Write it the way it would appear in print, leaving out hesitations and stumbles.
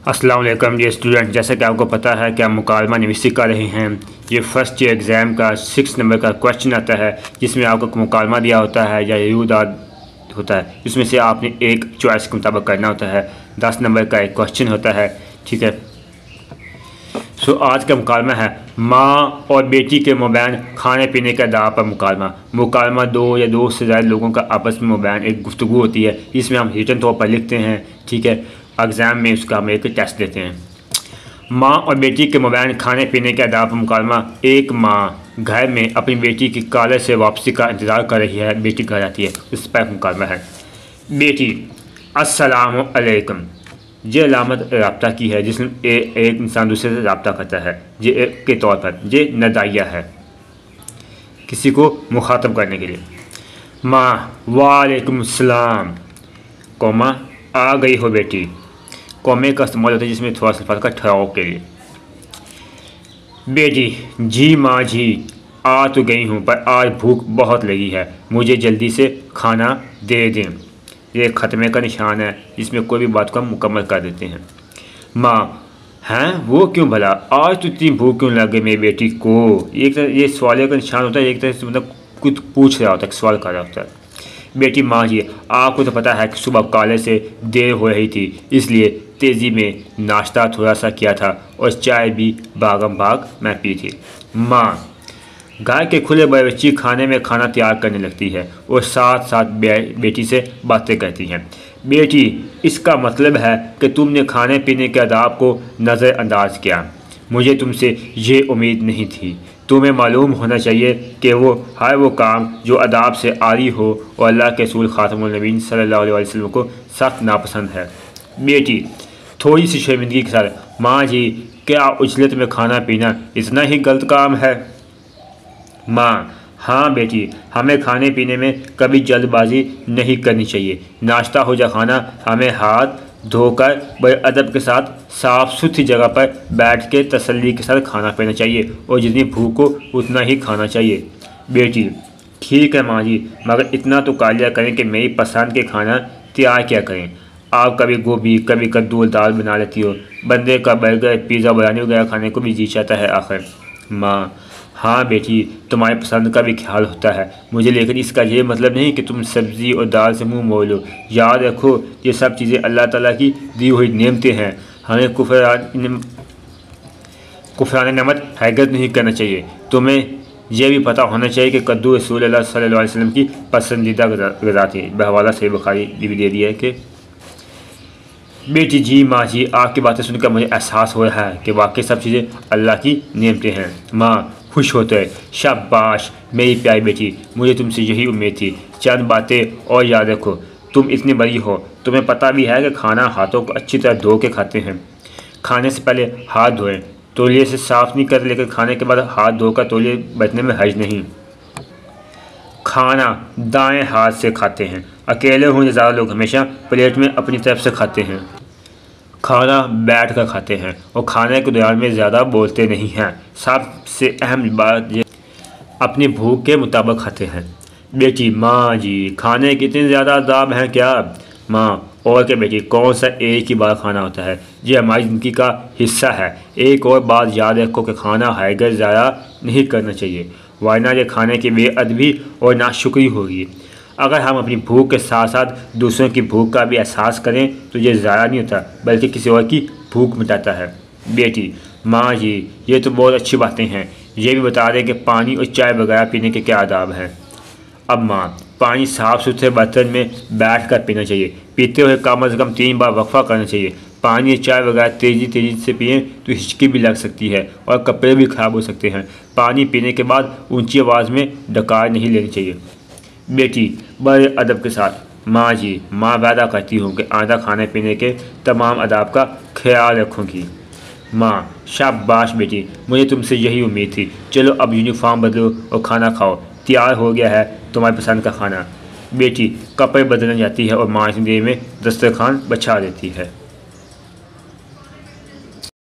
अस्सलाम वालेकुम जी स्टूडेंट, जैसे कि आपको पता है कि हम मुकालमा नवीसी कर रहे हैं। ये फर्स्ट ईयर एग्ज़ाम का 6 नंबर का क्वेश्चन आता है जिसमें आपको मुकालमा दिया होता है या यूदाद होता है। इसमें से आपने एक चॉइस के मुताबिक करना होता है। 10 नंबर का एक क्वेश्चन होता है, ठीक है। सो आज का मुकालमा है माँ और बेटी के मोबैन खाने पीने के आदाब पर मुकालमा दो या दो से ज़्यादा लोगों का आपस में मोबैन एक गुफ्तगू होती है। इसमें हम रिटन तौर पर लिखते हैं, ठीक है। एग्ज़ाम में उसका हम एक टेस्ट देते हैं। माँ और बेटी के मोबैन खाने पीने के आदाब पर मुकालमा। एक माँ घर में अपनी बेटी की कॉलेज से वापसी का इंतज़ार कर रही है। बेटी घर आती है, इस पर मुकालमा है। बेटी अस्सलाम अलैकुम। ये अलामत रब्ता की है जिसमें एक इंसान दूसरे से रब्ता करता है। ये एक के तौर पर ये नदाइया है किसी को मुखातब करने के लिए। माँ वालेकुम सलाम, कौमा आ गई हो बेटी। कौमे का इस्तेमाल होता है जिसमें थोड़ा सा फर्क है ठहराव के लिए। बेटी जी माँ जी आ तो गई हूँ पर आज भूख बहुत लगी है, मुझे जल्दी से खाना दे दें। ये ख़त्मे का निशान है, इसमें कोई भी बात को हम मुकम्मल कर देते हैं। माँ हैं वो क्यों भला, आज तो इतनी भूख क्यों लग गई मेरी बेटी को। एक तरह ये सवाल का निशान होता है, एक तरह से मतलब कुछ पूछ रहा होता है, सवाल कर रहा होता है। बेटी माँ जी आपको तो पता है कि सुबह कॉलेज से देर हो रही थी, इसलिए तेज़ी में नाश्ता थोड़ा सा किया था और चाय भी भागम भाग मैं पी थी। माँ घर के खुले बावर्ची खाने में खाना तैयार करने लगती है और साथ साथ बेटी से बातें करती हैं। बेटी इसका मतलब है कि तुमने खाने पीने के आदाब को नज़रअंदाज किया। मुझे तुमसे ये उम्मीद नहीं थी। तुम्हें मालूम होना चाहिए कि हर वो काम जो अदाब से आरी हो और अल्लाह के रसूल ख़ातमुन नबीय्यीन सल्लल्लाहु अलैहि वसल्लम को सख्त नापसंद है। बेटी थोड़ी सी शर्मिंदगी के साथ, माँ जी क्या उजलत में खाना पीना इतना ही गलत काम है। माँ हाँ बेटी, हमें खाने पीने में कभी जल्दबाजी नहीं करनी चाहिए। नाश्ता हो जा खाना, हमें हाथ धोकर बड़े अदब के साथ साफ़ सुथरी जगह पर बैठ के तसल्ली के साथ खाना पीना चाहिए और जितनी भूख हो उतना ही खाना चाहिए। बेटी ठीक है माँ जी, मगर इतना तो कर लिया करें कि मेरी पसंद के खाना तैयार किया करें। आप कभी गोभी कभी कद्दू दाल बना लेती हो, बंदे का बर्गर पिज़्ज़ा बिरयानी वगैरह खाने को भी जी चाहता है आखिर। माँ हाँ बेटी, तुम्हारी पसंद का भी ख्याल होता है मुझे, लेकिन इसका ये मतलब नहीं कि तुम सब्ज़ी और दाल से मुंह मोड़ लो। याद रखो ये सब चीज़ें अल्लाह ताला की दी हुई नेमतें हैं, हमें कुफरान नेमत हरगिज़ नहीं करना चाहिए। तुम्हें यह भी पता होना चाहिए कि कद्दू रसूल अल्लाह सल्लल्लाहु अलैहि वसल्लम की पसंदीदा ग़िज़ा थी। बहवाला सही बुखारी भी दे दिया है कि बेटी जी माँ जी आपकी बातें सुनकर मुझे एहसास हो रहा है कि वाकई सब चीज़ें अल्लाह की नेमतें हैं। माँ खुश होते है, शाबाश मेरी प्यारी बेटी, मुझे तुमसे यही उम्मीद थी। चंद बातें और याद रखो, तुम इतनी बड़ी हो, तुम्हें पता भी है कि खाना हाथों को अच्छी तरह धो के खाते हैं। खाने से पहले हाथ धोएं, तौलिए से साफ़ नहीं करते, लेकिन खाने के बाद हाथ धोकर तौलिए बचने में हर्ज नहीं। खाना दाएं हाथ से खाते हैं, अकेले हों या ज़्यादा लोग हमेशा प्लेट में अपनी तरफ से खाते हैं। खाना बैठ कर खाते हैं और खाने के दौरान में ज़्यादा बोलते नहीं हैं। सबसे अहम बात ये अपनी भूख के मुताबिक खाते हैं। बेटी माँ जी खाने के इतने ज़्यादा आदाब हैं क्या। माँ और क्या बेटी, कौन सा एक ही बार खाना होता है, ये हमारी ज़िंदगी का हिस्सा है। एक और बात याद रखो कि खाना हरगिज़ ज़ाया नहीं करना चाहिए, वरना ये खाने की बेअदबी और नाशुक्री होगी। अगर हम अपनी भूख के साथ साथ दूसरों की भूख का भी एहसास करें तो ये ज़ाया नहीं होता बल्कि किसी और की भूख मिटाता है। बेटी माँ जी ये तो बहुत अच्छी बातें हैं, ये भी बता दें कि पानी और चाय वगैरह पीने के क्या आदाब हैं। अब माँ पानी साफ़ सुथरे बर्तन में बैठ कर पीना चाहिए, पीते हुए कम अज़ कम 3 बार वक्फा करना चाहिए। पानी और चाय वगैरह तेज़ी से पिएँ तो हिचकी भी लग सकती है और कपड़े भी ख़राब हो सकते हैं। पानी पीने के बाद ऊँची आवाज़ में डकार नहीं लेनी चाहिए। बेटी बड़े अदब के साथ, माँ जी माँ वादा करती हूँ कि आइंदा खाने पीने के तमाम आदाब का ख्याल रखूँगी। माँ शाबाश बेटी, मुझे तुमसे यही उम्मीद थी। चलो अब यूनिफॉर्म बदलो और खाना खाओ, तैयार हो गया है तुम्हारी पसंद का खाना। बेटी कपड़े बदलने जाती है और माँ इतनी देर में दस्तरखान बिछा देती है।